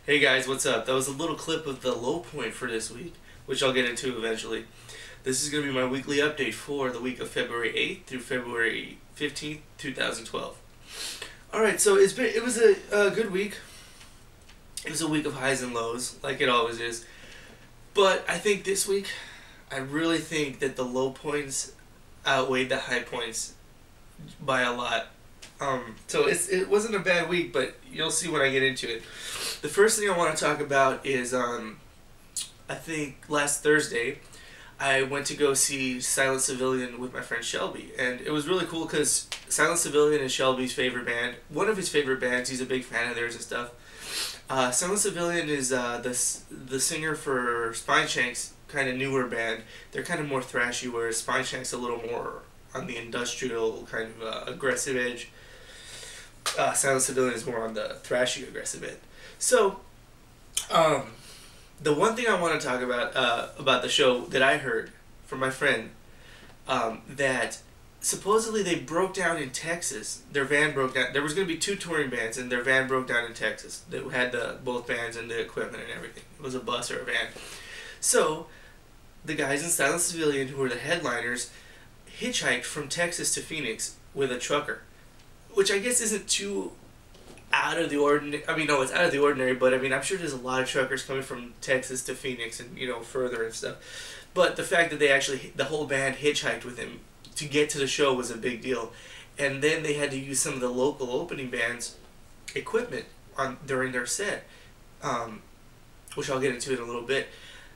Hey guys, what's up? That was a little clip of the low point for this week, which I'll get into eventually. This is going to be my weekly update for the week of February 8th through February 15th, 2012. Alright, so it was a good week. It was a week of highs and lows, like it always is. But I think this week, I really think that the low points outweighed the high points by a lot. So it wasn't a bad week, but you'll see when I get into it. The first thing I want to talk about is I think last Thursday I went to go see Silent Civilian with my friend Shelby, and it was really cool because Silent Civilian is Shelby's favorite band, one of his favorite bands. He's a big fan of theirs and stuff. Silent Civilian is the singer for Spineshank's kind of newer band. They're kind of more thrashy, whereas Spineshank's a little more on the industrial kind of aggressive edge. Silent Civilian is more on the thrashy aggressive end. So, the one thing I want to talk about the show that I heard from my friend, that supposedly they broke down in Texas. Their van broke down. There was going to be two touring bands, and their van broke down in Texas. They had both bands and the equipment and everything. It was a bus or a van. So, the guys in Silent Civilian, who were the headliners, hitchhiked from Texas to Phoenix with a trucker, which I guess isn't too out of the ordinary. I mean, no, it's out of the ordinary, but I mean, I'm sure there's a lot of truckers coming from Texas to Phoenix and, further and stuff. But the fact that the whole band hitchhiked with him to get to the show was a big deal. And then they had to use some of the local opening band's equipment during their set, which I'll get into in a little bit.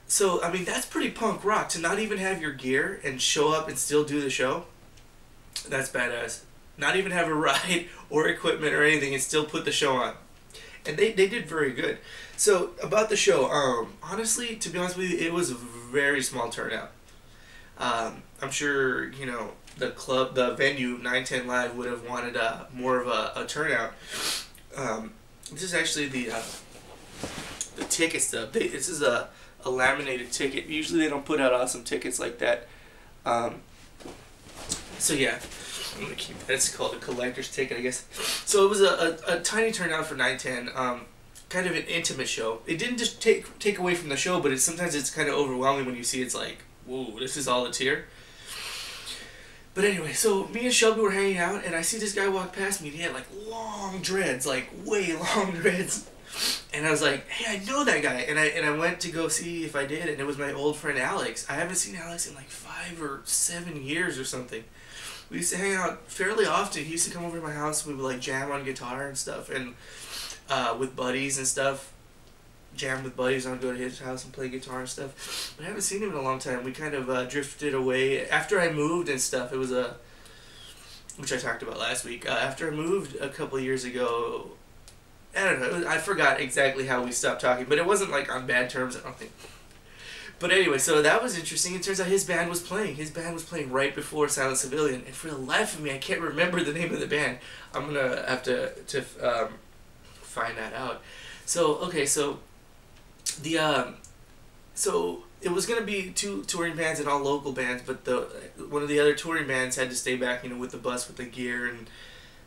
So, I mean, that's pretty punk rock to not even have your gear and show up and still do the show. That's badass. Not even have a ride or equipment or anything and still put the show on. And they did very good. So, about the show, honestly, to be honest with you, it was a very small turnout. I'm sure, the venue, 910 Live, would have wanted more of a turnout. This is actually the ticket stub. This is a laminated ticket. Usually they don't put out awesome tickets like that. So yeah, I'm gonna keep that. It's called a collector's ticket, I guess. So it was a tiny turnout for 910. Kind of an intimate show. It didn't just take away from the show, but sometimes it's kind of overwhelming when you see it's like, whoa, this is all that's here. But anyway, so me and Shelby were hanging out, and I see this guy walk past me, and he had like long dreads, like way long dreads. And I was like, hey, I know that guy. And I went to go see if I did, and it was my old friend Alex. I haven't seen Alex in like 5 or 7 years or something. We used to hang out fairly often. He used to come over to my house. We would like jam on guitar and stuff, and with buddies and stuff. Jam with buddies. I would go to his house and play guitar and stuff. But I haven't seen him in a long time. We kind of drifted away. After I moved and stuff, it was which I talked about last week. After I moved a couple years ago, I don't know, I forgot exactly how we stopped talking, but it wasn't like on bad terms, I don't think. But anyway, so that was interesting. It turns out his band was playing. His band was playing right before Silent Civilian, and for the life of me, I can't remember the name of the band. I'm gonna have to find that out. So okay, so so it was gonna be 2 touring bands and all local bands, but one of the other touring bands had to stay back, with the bus with the gear and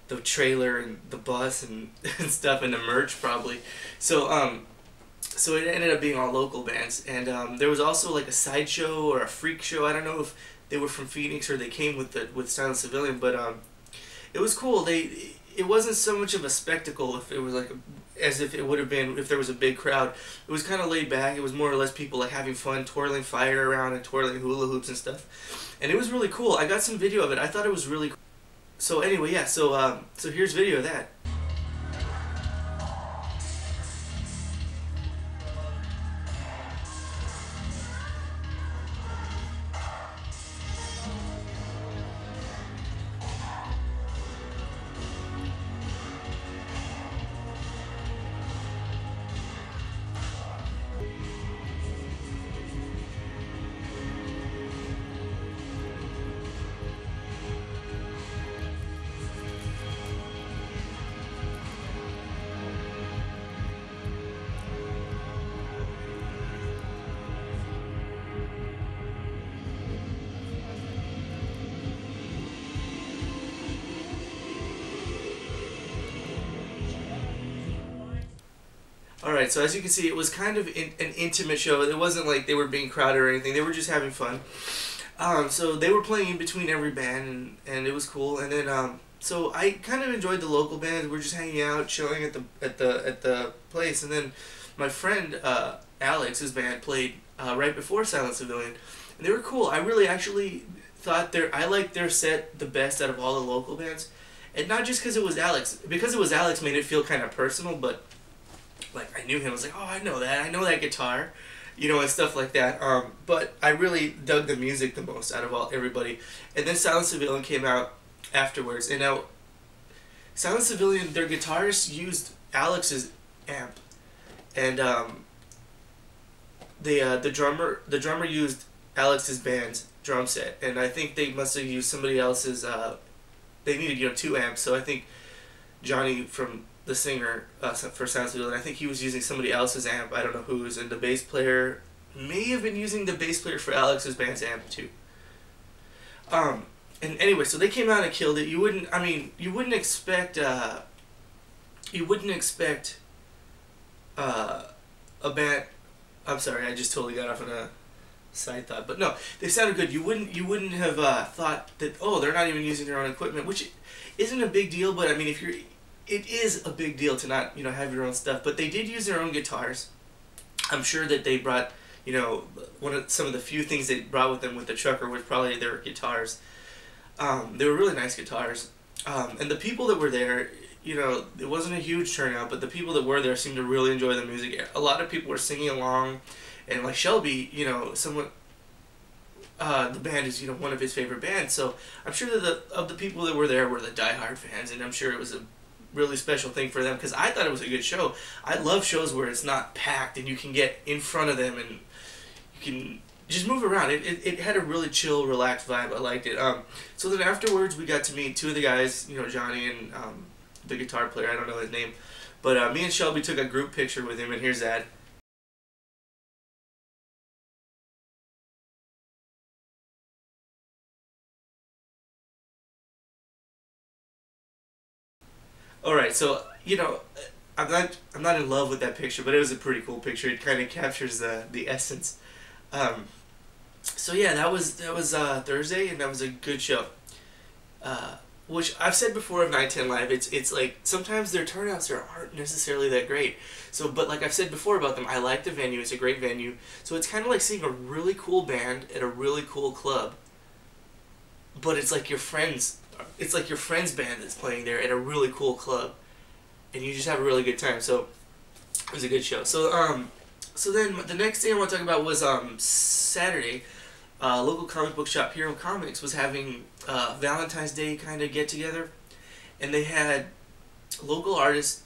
the trailer and the bus and stuff and the merch probably. So it ended up being all local bands, and there was also like a sideshow or a freak show. I don't know if they were from Phoenix or they came with Silent Civilian, but it was cool. It wasn't so much of a spectacle if it was like as if it would have been if there was a big crowd. It was kind of laid back. It was more or less people like having fun, twirling fire around and twirling hula hoops and stuff, and it was really cool. I got some video of it. I thought it was really cool. So anyway, yeah. So here's video of that. All right, so as you can see, it was kind of an intimate show. It wasn't like they were being crowded or anything. They were just having fun. So they were playing in between every band, and it was cool. And then so I kind of enjoyed the local bands. We were just hanging out, chilling at the place, and then my friend Alex's band played right before Silent Civilian, and they were cool. I really actually thought I liked their set the best out of all the local bands, and not just because it was Alex. Because it was Alex made it feel kind of personal, but like I knew him. I was like, oh, I know that guitar, and stuff like that. But I really dug the music the most out of everybody. And then Silent Civilian came out afterwards, and now Silent Civilian, their guitarist used Alex's amp, and the drummer used Alex's band's drum set, and I think they must have used somebody else's. They needed 2 amps, so I think Johnny from the singer for Silent Civilian, I think he was using somebody else's amp. I don't know whose, and the bass player may have been using the bass player for Alex's band's amp too. And anyway, so they came out and killed it. You wouldn't expect a band. I'm sorry, I just totally got off on a side thought, but no, they sounded good. You wouldn't have thought that, oh, they're not even using their own equipment, which isn't a big deal. But I mean, it is a big deal to not have your own stuff. But they did use their own guitars. I'm sure that they brought some of the few things they brought with them with the trucker was probably their guitars. They were really nice guitars, and the people that were there, it wasn't a huge turnout, but the people that were there seemed to really enjoy the music. A lot of people were singing along, and like Shelby, somewhat, the band is one of his favorite bands, so I'm sure that the people that were there were the diehard fans, and I'm sure it was a really special thing for them, because I thought it was a good show. I love shows where it's not packed and you can get in front of them and you can just move around. It had a really chill, relaxed vibe. I liked it. So then afterwards, we got to meet 2 of the guys, Johnny and the guitar player. I don't know his name. But me and Shelby took a group picture with him, and here's that. Alright, so, I'm not in love with that picture, but it was a pretty cool picture. It kind of captures the essence. So yeah, that was Thursday, and that was a good show. Which I've said before of 910 Live, it's like sometimes their turnouts aren't necessarily that great. So, but like I've said before about them, I like the venue. It's a great venue. So it's kind of like seeing a really cool band at a really cool club. But it's like your friends. It's like your friend's band that's playing there at a really cool club, and you just have a really good time. So it was a good show. So so then the next thing I want to talk about was Saturday. Local comic book shop Hero Comics was having Valentine's Day kind of get together, and they had local artists.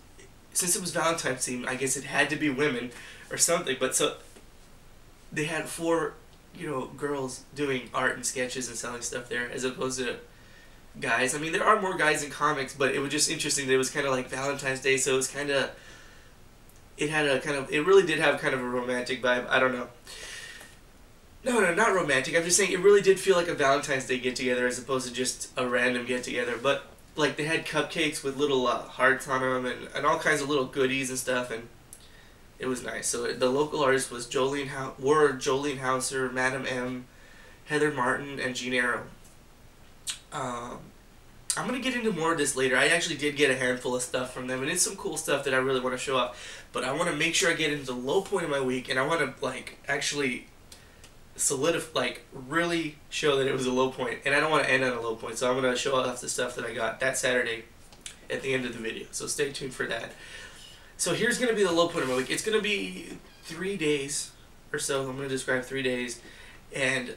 Since it was Valentine's theme, I guess it had to be women or something. But so they had 4 girls doing art and sketches and selling stuff there, as opposed to guys. I mean, there are more guys in comics, but it was just interesting that it was kind of like Valentine's Day, so it was kind of, it really did have kind of a romantic vibe. I don't know. No, not romantic. I'm just saying it really did feel like a Valentine's Day get-together as opposed to just a random get-together. But, like, they had cupcakes with little hearts on them and all kinds of little goodies and stuff, and it was nice. So the local artist was Jolene Hauser, Madam M, Heather Martin, and Jean Arrow. I'm going to get into more of this later. I actually did get a handful of stuff from them, and it's some cool stuff that I really want to show off. But I want to make sure I get into the low point of my week, and I want to, like, actually really show that it was a low point. And I don't want to end on a low point, so I'm going to show off the stuff that I got that Saturday at the end of the video. So stay tuned for that. So here's going to be the low point of my week. It's going to be 3 days or so. I'm going to describe 3 days. And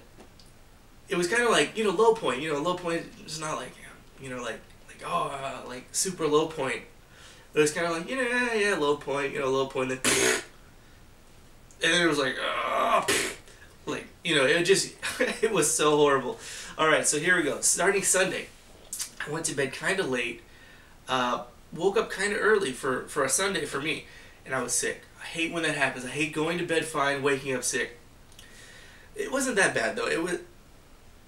it was kind of like, low point. Low point is not like, like super low point. It was kind of like, yeah, low point, low point. Then, and then it was like, it just, it was so horrible. Alright, so here we go. Starting Sunday, I went to bed kind of late. Woke up kind of early for a Sunday for me, and I was sick. I hate when that happens. I hate going to bed fine, waking up sick. It wasn't that bad though.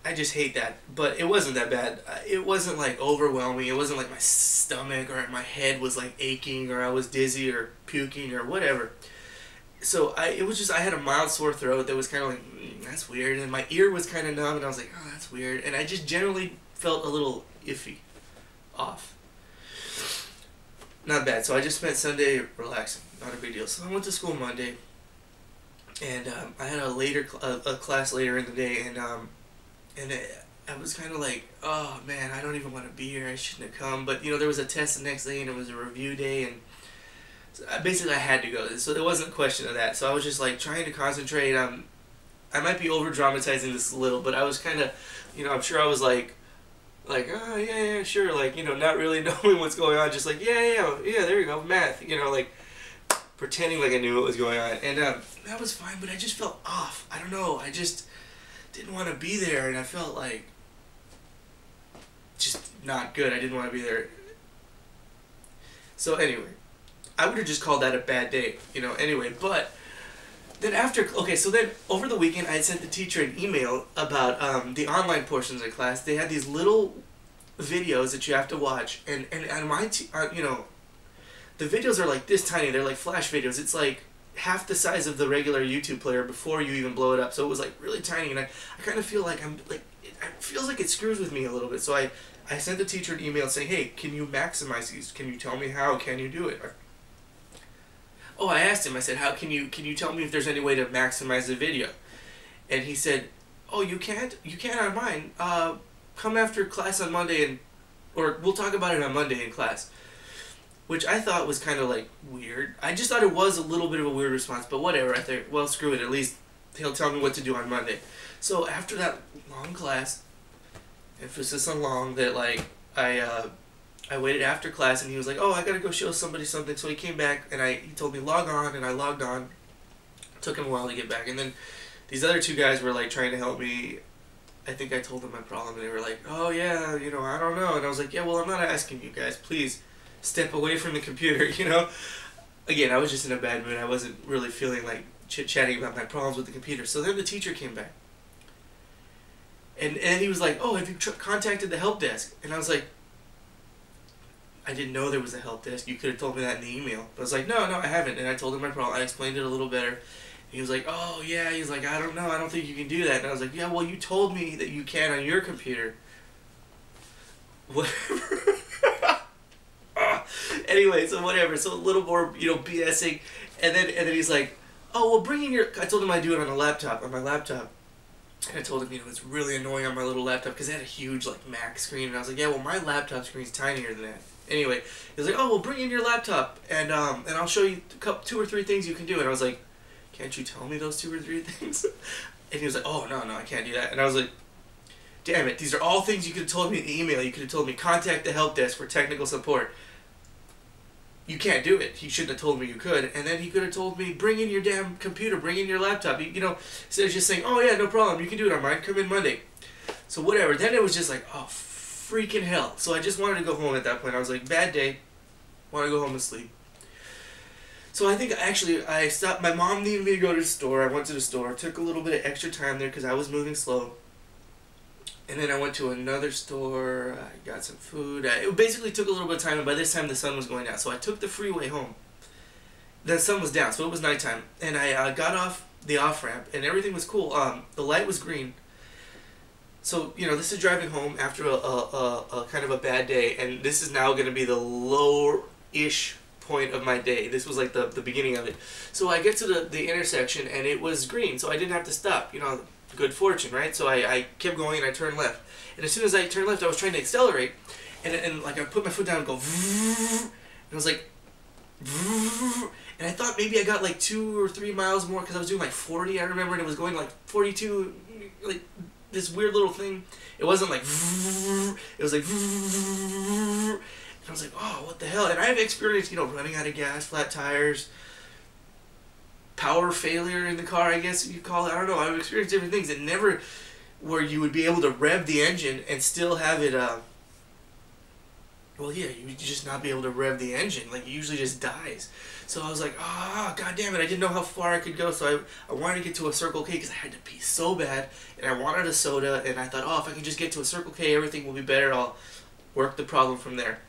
I just hate that, but it wasn't that bad. It wasn't like overwhelming. It wasn't like my stomach or my head was like aching or I was dizzy or puking or whatever. So I had a mild sore throat that was kind of like, that's weird, and my ear was kind of numb, and I was like, oh, that's weird, and I just generally felt a little iffy, off. Not bad. So I just spent Sunday relaxing, not a big deal. So I went to school Monday, and I had a class later in the day, and I was kind of like, oh man, I don't even want to be here. I shouldn't have come, but there was a test the next day, and it was a review day, and basically I had to go, so there wasn't a question of that. So I was just like trying to concentrate. I might be over dramatizing this a little, but I was kind of, I'm sure I was like, oh yeah, sure, like, not really knowing what's going on, just like, yeah, there you go, math, like pretending like I knew what was going on, and that was fine, but I just felt off. I don't know, I just didn't want to be there, and I felt like just not good. I didn't want to be there. So anyway, I would have just called that a bad day, anyway, but then so then over the weekend I had sent the teacher an email about the online portions of class. They had these little videos that you have to watch, and the videos are like this tiny. They're like flash videos. It's like half the size of the regular YouTube player before you even blow it up. So it was like really tiny, and I kind of feel like it feels like it screws with me a little bit. So I sent the teacher an email saying, hey, can you maximize these? Can you tell me how? Can you do it? Oh, I asked him, I said, how can you tell me if there's any way to maximize the video? And he said, oh, you can't on mine. Come after class on Monday, or we'll talk about it on Monday in class. Which I thought was kind of like weird. I just thought it was a little bit of a weird response, but whatever. I thought, well, screw it, at least he'll tell me what to do on Monday. So after that long class, emphasis on long, that like, I waited after class, and he was like, oh, I gotta go show somebody something. So he came back, and he told me log on, and I logged on. It took him a while to get back, and then these other two guys were like trying to help me. I think I told them my problem, and they were like, oh yeah, I don't know. And I was like, yeah, well, I'm not asking you guys, please step away from the computer. Again, I was just in a bad mood. I wasn't really feeling like chit-chatting about my problems with the computer. So then the teacher came back, and he was like, oh, have you contacted the help desk? And I was like, I didn't know there was a help desk. You could have told me that in the email. But I was like, no, I haven't. And I told him my problem. I explained it a little better. And he was like, oh, yeah. He's like, I don't know. I don't think you can do that. And I was like, yeah, well, you told me that you can on your computer. Whatever. Anyway, so whatever. So a little more, BSing. And then he's like, oh, well, bring in your... I told him I'd do it on my laptop. And I told him, it's really annoying on my little laptop because it had a huge, Mac screen. And I was like, yeah, well, my laptop screen's tinier than that. Anyway, he was like, oh, well, bring in your laptop, and I'll show you 2 or 3 things you can do. And I was like, can't you tell me those 2 or 3 things? And he was like, oh, no, I can't do that. And I was like, damn it, these are all things you could have told me in the email. You could have told me, contact the help desk for technical support. You can't do it. He shouldn't have told me you could. And then he could have told me, bring in your damn computer, bring in your laptop. Instead of just saying, oh, yeah, no problem, you can do it on mine, come in Monday. So whatever. Then it was just like, oh, freaking hell. So I just wanted to go home at that point. I was like, bad day. Want to go home and sleep. So I think actually I stopped. My mom needed me to go to the store. I went to the store. Took a little bit of extra time there because I was moving slow. And then I went to another store. I got some food. It basically took a little bit of time, and by this time the sun was going down. So I took the freeway home. The sun was down, so it was nighttime. And I got off the off-ramp, and everything was cool. The light was green. So, this is driving home after a kind of a bad day, and this is now going to be the lower-ish point of my day. This was like the beginning of it. So I get to the intersection, and it was green, so I didn't have to stop. Good fortune, right? So I kept going, and I turned left. And as soon as I turned left, I was trying to accelerate, and I put my foot down and go, and I was like, and I thought maybe I got 2 or 3 miles more because I was doing 40, I remember, and it was going 42, this weird little thing. It wasn't it was and I was like, oh, what the hell? And I've experienced, running out of gas, flat tires, power failure in the car, I guess you call it. I don't know. I've experienced different things that never, where you would be able to rev the engine and still have it, well, yeah, you would just not be able to rev the engine. It usually just dies. So I was like, god damn it, I didn't know how far I could go. So I wanted to get to a Circle K because I had to pee so bad, and I wanted a soda, and I thought, if I can just get to a Circle K, everything will be better. I'll work the problem from there.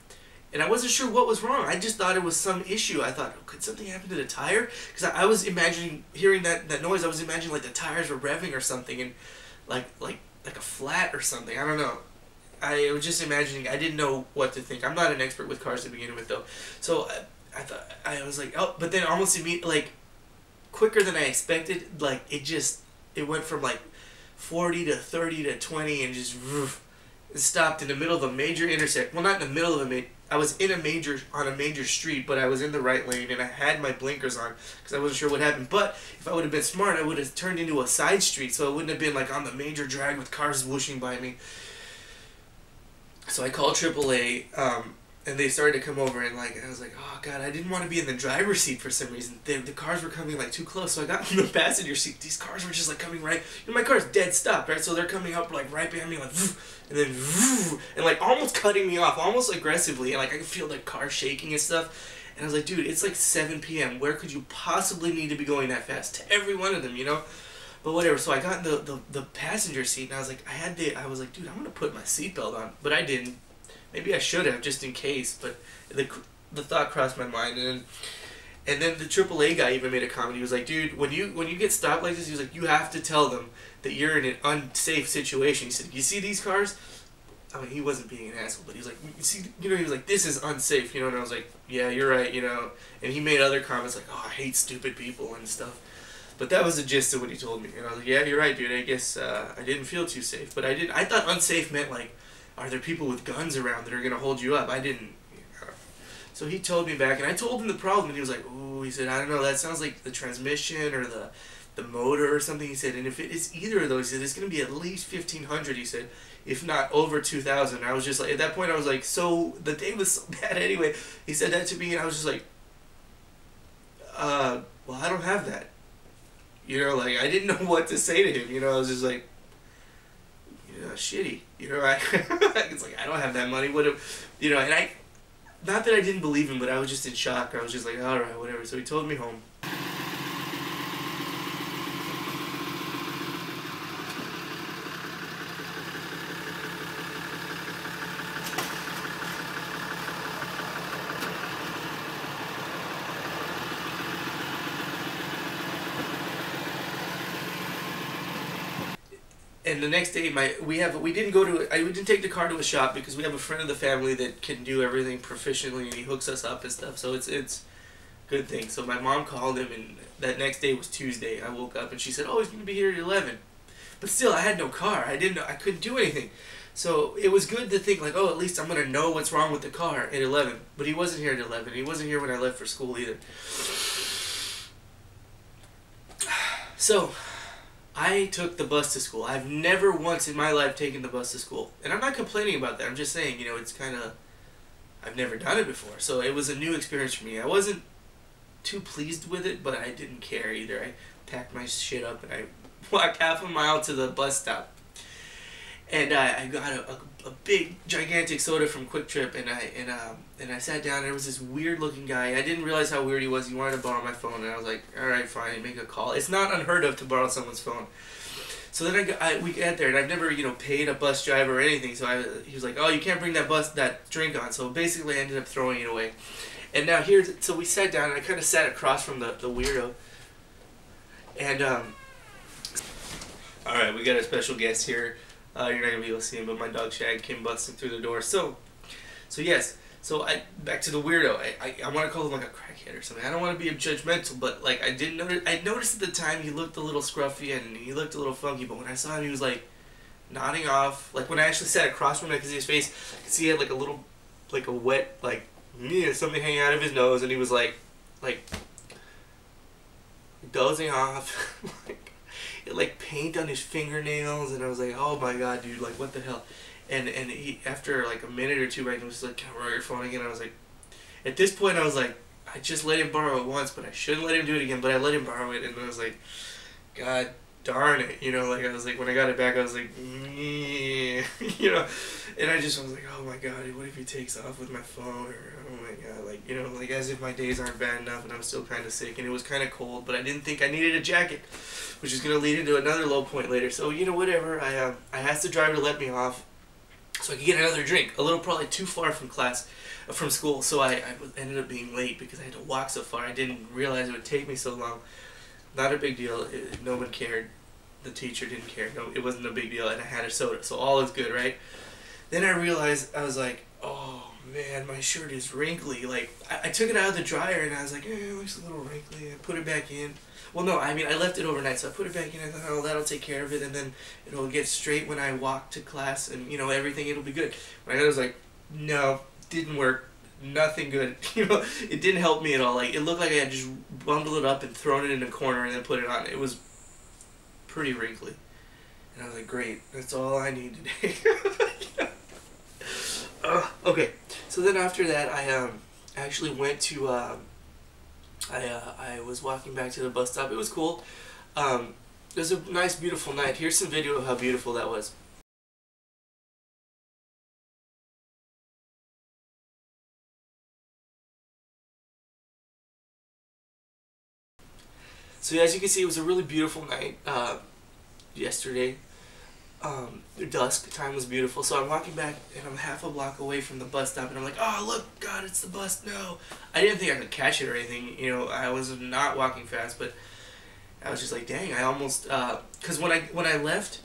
And I wasn't sure what was wrong. I just thought it was some issue. I thought, oh, could something happen to the tire? Because I was imagining, hearing that noise, I was imagining like the tires were revving or something, and like a flat or something. I don't know. I was just imagining. I didn't know what to think. I'm not an expert with cars to begin with, though. So I thought, I was like, oh, but then almost immediately, like, quicker than I expected. Like, it went from like 40 to 30 to 20 and just it stopped in the middle of a major intersection. Well, not in the middle of I was on a major street, but I was in the right lane and I had my blinkers on because I wasn't sure what happened. But if I would have been smart, I would have turned into a side street, so it wouldn't have been like on the major drag with cars whooshing by me. So I called AAA, and they started to come over, and like I was like, oh god, I didn't want to be in the driver's seat for some reason. The cars were coming like too close, so I got in the passenger seat. These cars were just like coming right. My car's dead stopped, right? So they're coming up like right behind me, like, and then and like almost cutting me off, almost aggressively, and like I could feel the car shaking and stuff. And I was like, dude, it's like 7 p.m. Where could you possibly need to be going that fast? To every one of them, you know. But whatever. So I got in the passenger seat, and I was like, I was like, dude, I'm gonna put my seatbelt on, but I didn't. Maybe I should have, just in case. But the thought crossed my mind, and then the AAA guy even made a comment. He was like, dude, when you get stopped like this, he was like, you have to tell them that you're in an unsafe situation. He said, you see these cars? I mean, he wasn't being an asshole, but he was like, you see, you know, he was like, this is unsafe, you know. And I was like, yeah, you're right, you know. And he made other comments like, oh, I hate stupid people and stuff. But that was the gist of what he told me. And I was like, yeah, you're right, dude. I guess I didn't feel too safe. But I thought unsafe meant like, are there people with guns around that are going to hold you up? I didn't. So he told me back, and I told him the problem, and he was like, ooh, he said, I don't know, that sounds like the transmission or the motor or something, he said. And if it is either of those, he said, it's going to be at least $1,500, he said, if not over $2,000. I was just like, at that point, I was like, so the day was so bad anyway. He said that to me, and I was just like, well, I don't have that. You know, like, I didn't know what to say to him. You know, I was just like, you know, shitty. You know, it's like, I don't have that money. What if, you know, and not that I didn't believe him, but I was just in shock. I was just like, alright, whatever. So he told me home. And the next day, we didn't take the car to a shop because we have a friend of the family that can do everything proficiently, and he hooks us up and stuff. So it's good thing. So my mom called him, and that next day was Tuesday. I woke up and she said, "Oh, he's gonna be here at 11." But still, I had no car. I couldn't do anything. So it was good to think like, oh, at least I'm gonna know what's wrong with the car at 11. But he wasn't here at 11. He wasn't here when I left for school either. So I took the bus to school. I've never once in my life taken the bus to school. And I'm not complaining about that. I'm just saying, you know, it's kind of, I've never done it before. So it was a new experience for me. I wasn't too pleased with it, but I didn't care either. I packed my shit up and I walked half a mile to the bus stop. And I got a big, gigantic soda from Quick Trip, and I sat down, and there was this weird-looking guy. I didn't realize how weird he was. He wanted to borrow my phone, and I was like, all right, fine, make a call. It's not unheard of to borrow someone's phone. So then we get there, and I've never, you know, paid a bus driver or anything. So he was like, oh, you can't bring that drink on. So basically, I ended up throwing it away. And now so we sat down, and I kind of sat across from the weirdo. And all right, we got a special guest here. You're not gonna be able to see him, but my dog Shag came busting through the door. So yes. So back to the weirdo. I want to call him like a crackhead or something. I don't want to be judgmental, but like I noticed at the time he looked a little scruffy and he looked a little funky. But when I saw him, he was like nodding off. Like when I actually sat across from him, I could see his face. I could see he had like a little, like a wet, like something hanging out of his nose, and he was like dozing off. Like paint on his fingernails, and I was like, oh my god, dude, like what the hell. And he, after like a minute or two, I was like, can I borrow your phone again? I was like, at this point I was like, I just let him borrow it once, but I shouldn't let him do it again. But I let him borrow it, and I was like, god darn it, you know, like I was like, when I got it back, I was like, you know, and I just was like, oh my god, what if he takes off with my phone, or oh my god, like, you know, like as if my days aren't bad enough, and I'm still kind of sick, and it was kind of cold, but I didn't think I needed a jacket, which is going to lead into another low point later. So, you know, whatever, I asked the driver to let me off so I could get another drink, a little probably too far from class. from school. So I ended up being late because I had to walk so far. I didn't realize it would take me so long. Not a big deal. No one cared. The teacher didn't care. No, it wasn't a big deal, and I had a soda, so all is good, right? Then I realized, I was like, oh man, my shirt is wrinkly. Like, I took it out of the dryer, and I was like, it looks a little wrinkly. I put it back in. Well, no, I mean, I left it overnight, so I put it back in. I thought, oh, that'll take care of it, and then it'll get straight when I walk to class, and, you know, everything, it'll be good. When I got it, I was like, no, didn't work. Nothing good. You know, it didn't help me at all. Like, it looked like I had just bundled it up and thrown it in a corner and then put it on. It was pretty wrinkly. And I was like, great, that's all I need today. Okay, so then after that, I actually went to, I was walking back to the bus stop. It was cool. It was a nice, beautiful night. Here's some video of how beautiful that was. So as you can see, it was a really beautiful night yesterday. The dusk time was beautiful. So I'm walking back, and I'm half a block away from the bus stop, and I'm like, oh, look, God, it's the bus, no. I didn't think I could catch it or anything. You know, I was not walking fast, but I was just like, dang, I almost, because when I left,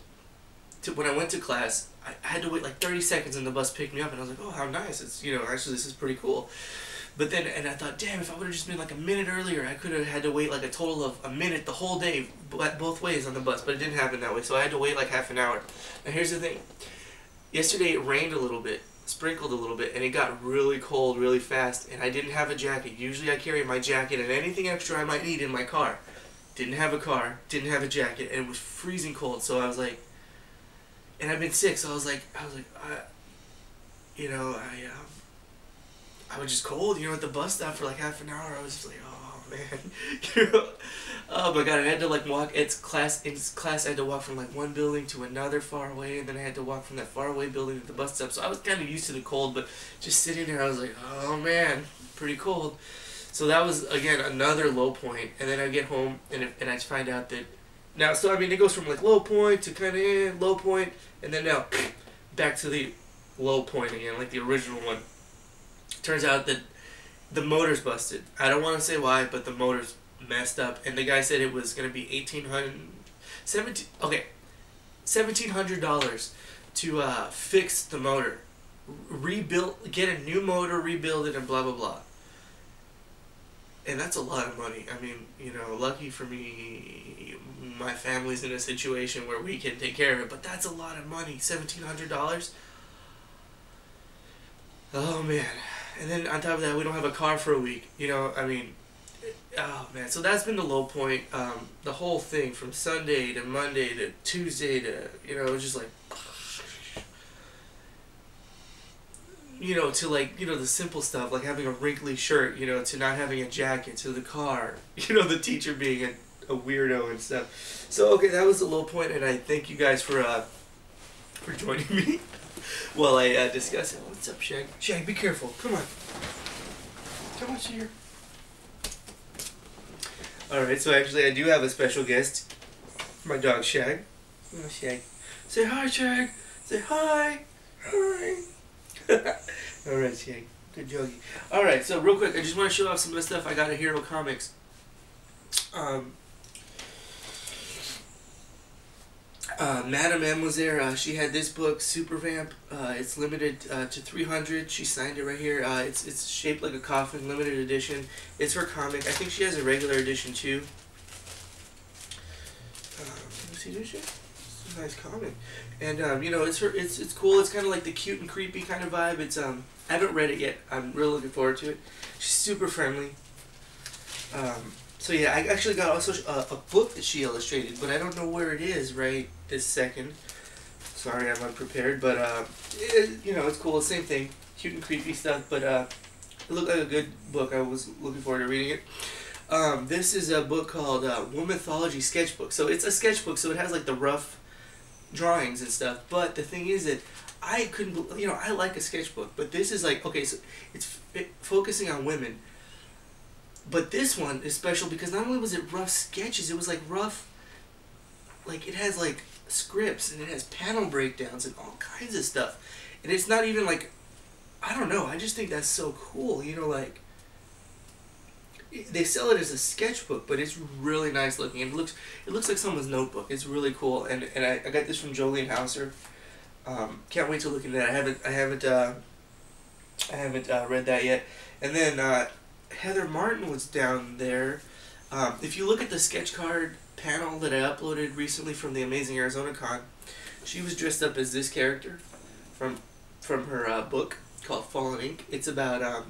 when I went to class, I had to wait like 30 seconds, and the bus picked me up, and I was like, oh, how nice. It's, you know, actually, this is pretty cool. But then, and I thought, damn, if I would have just been like a minute earlier, I could have had to wait like a total of a minute the whole day, both ways on the bus. But it didn't happen that way, so I had to wait like half an hour. Now here's the thing. Yesterday it rained a little bit, sprinkled a little bit, and it got really cold really fast, and I didn't have a jacket. Usually I carry my jacket and anything extra I might need in my car. Didn't have a car, didn't have a jacket, and it was freezing cold, so I was like, and I've been sick, so I was like, you know, I was just cold, you know, at the bus stop for like half an hour. I was just like, oh man, you know? Oh my God, I had to like walk. In class, I had to walk from like one building to another far away, and then I had to walk from that far away building to the bus stop. So I was kind of used to the cold, but just sitting there, I was like, oh man, pretty cold. So that was again another low point. And then I get home, and I find out that now. So I mean, it goes from like low point to kind of low point, and then now back to the low point again, like the original one. Turns out that the motor's busted. I don't want to say why, but the motor's messed up. And the guy said it was going to be $1,700 to fix the motor. Get a new motor, rebuild it, and blah, blah, blah. And that's a lot of money. I mean, you know, lucky for me, my family's in a situation where we can take care of it. But that's a lot of money, $1,700. Oh, man. And then on top of that, we don't have a car for a week. You know, I mean, oh man. So that's been the low point. The whole thing from Sunday to Monday to Tuesday to, you know, it was just like, you know, to like, you know, the simple stuff, like having a wrinkly shirt, you know, to not having a jacket, to the car, you know, the teacher being a weirdo and stuff. So, okay, that was the low point, and I thank you guys for joining me. While I discuss it. What's up, Shag? Shag, be careful. Come on. Come on, here. Alright, so actually I do have a special guest. My dog, Shag. Oh, Shag. Say hi, Shag. Say hi. Hi. Alright, Shag. Good joggy. Alright, so real quick, I just want to show off some of the stuff I got at Hero Comics. Madam M was there. She had this book, Super Vamp. It's limited to 300. She signed it right here. It's shaped like a coffin, limited edition. It's her comic. I think she has a regular edition too. Let me see, does she? It's a nice comic, and you know, it's cool. It's kind of like the cute and creepy kind of vibe. It's I haven't read it yet. I'm really looking forward to it. She's super friendly. So yeah, I actually got also a book that she illustrated, but I don't know where it is right this second. Sorry, I'm unprepared, but you know, it's cool. Same thing, cute and creepy stuff, but it looked like a good book. I was looking forward to reading it. This is a book called Womanthology Sketchbook. So it's a sketchbook, so it has like the rough drawings and stuff. But the thing is that I couldn't, you know, I like a sketchbook, but this is like, okay, so it's focusing on women. But this one is special because not only was it rough sketches, it was like rough, like it has like scripts and it has panel breakdowns and all kinds of stuff. And it's not even like I don't know. I just think that's so cool. You know, like they sell it as a sketchbook, but it's really nice looking. And it looks like someone's notebook. It's really cool. And I got this from Jolene Hauser. Can't wait to look into that. I haven't read that yet. And then Heather Martin was down there. If you look at the sketch card panel that I uploaded recently from the Amazing Arizona Con, she was dressed up as this character from her book called Fallen Ink. It's about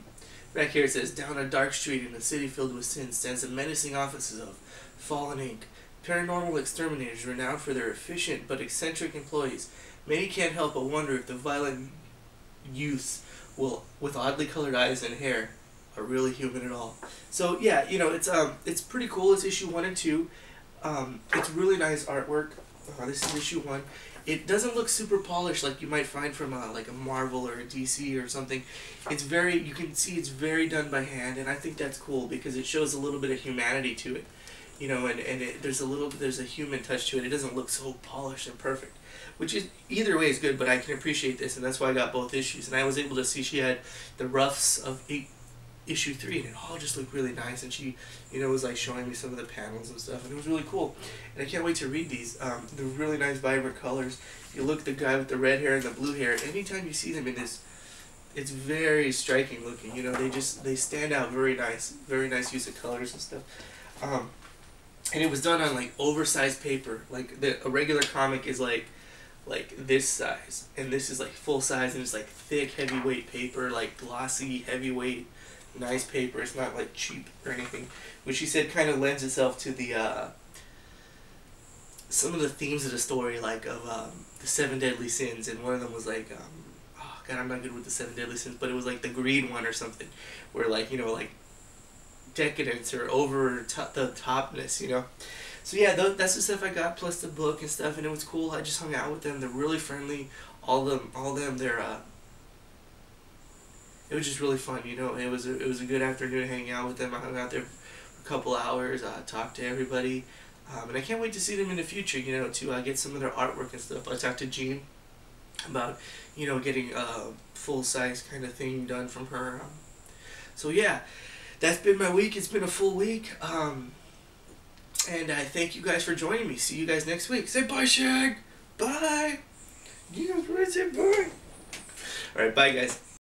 back here it says, down a dark street in a city filled with sin stands the menacing offices of Fallen Ink, paranormal exterminators renowned for their efficient but eccentric employees. Many can't help but wonder if the violent youths with oddly colored eyes and hair are really human at all. So yeah, you know, it's pretty cool. It's issue 1 and 2. It's really nice artwork. This is issue 1. It doesn't look super polished like you might find from like a Marvel or a DC or something. It's very, you can see it's very done by hand, and I think that's cool because it shows a little bit of humanity to it, you know, and there's a human touch to it. It doesn't look so polished and perfect, which is either way is good. But I can appreciate this, and that's why I got both issues. And I was able to see she had the roughs of issue 3, and it all just looked really nice, and she, you know, was like showing me some of the panels and stuff, and it was really cool, and I can't wait to read these. They're really nice, vibrant colors. You look at the guy with the red hair and the blue hair, anytime you see them in this, it's very striking looking, you know, they stand out. Very nice use of colors and stuff. And it was done on like oversized paper, like a regular comic is like this size, and this is like full size, and it's like thick, heavyweight paper, like glossy, heavyweight, nice paper. It's not like cheap or anything, which she said kind of lends itself to the some of the themes of the story, like of the 7 deadly sins, and one of them was like oh god, I'm not good with the 7 deadly sins, but it was like the greed one or something, where like, you know, like decadence or over the topness, you know. So yeah, that's the stuff I got, plus the book and stuff, and it was cool. I just hung out with them. They're really friendly. All of them. They're it was just really fun, you know. It was a good afternoon hanging out with them. I hung out there for a couple hours, talked to everybody, and I can't wait to see them in the future, you know, to get some of their artwork and stuff. I talked to Jean about, you know, getting a full-size kind of thing done from her. So yeah, that's been my week. It's been a full week, and I thank you guys for joining me. See you guys next week. Say bye, Shag. Bye. You guys ready to say bye? All right, bye, guys.